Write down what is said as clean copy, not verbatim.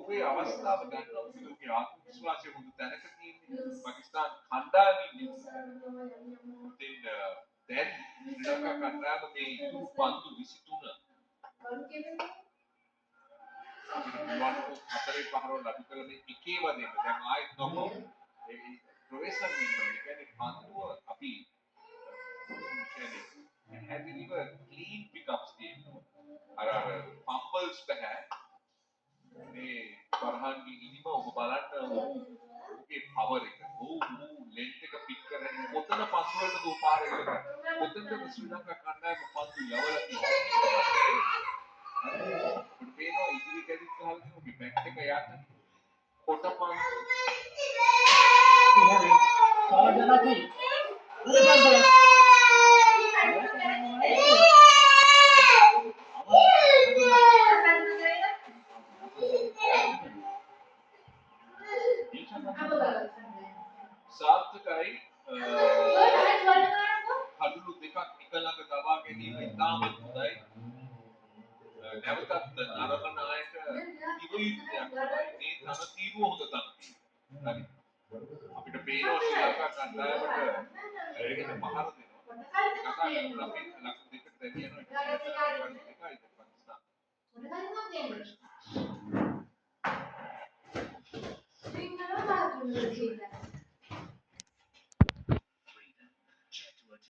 ඔබේ අවස්ථාව ගන්නවා ඔබගේ ආත්ම විශ්වාසය හොඳ තැනක තියෙන්නේ පාකිස්තාන කණ්ඩායමින් ඉතින් දැන් ශ්‍රී ලංකා කණ්ඩායම මේ ඉතුරු පන්දු 23 අපිට හතරේ පහරවල් අඩු කරලා මේ එකේව දෙන්න දැන් ආයෙත් නොකෝ ඒ ප්‍රොෆෙසර් මෙන්න කියන්නේ පන්දුව අපි කියන්නේ හැදිලිව ක්ලීන් පිකප්ස් තියෙනවා අර ෆම්බල්ස් බෑ මේ වරහන්ගේ ඉනිම ඔබ බලන්න ඔහුගේ පවර් එක ඔහු ලෙන්ත් එක පික් කරගෙන කොතන පන්දු වලට දුපාර එක කොතනද ශ්‍රී ලංකා කණ්ඩායම පන්දු යවලා තියෙන්නේ අපිට පේනවා ඉදිරි කැඩිත් ගහලා ඔබේ බැක් එක යන්න කොට පන්දු සාජනකි සාර්ථකයි කඩලු දෙකක් එක ළඟ දබා ගැනීම ඉතාමත් හොඳයි නැවතත් නරඹන අයට ඉවයුත්තයක් තමයි මේ තන තීරුව හොඳ තන හරි අපිට පේනවා ශ්‍රී ලංකා කණ්ඩායමට ඒකට පහර දෙනවා කතා කරලා අපි ලක්ෂ දෙකකට දැනියනවා ඒක පාකිස්තාන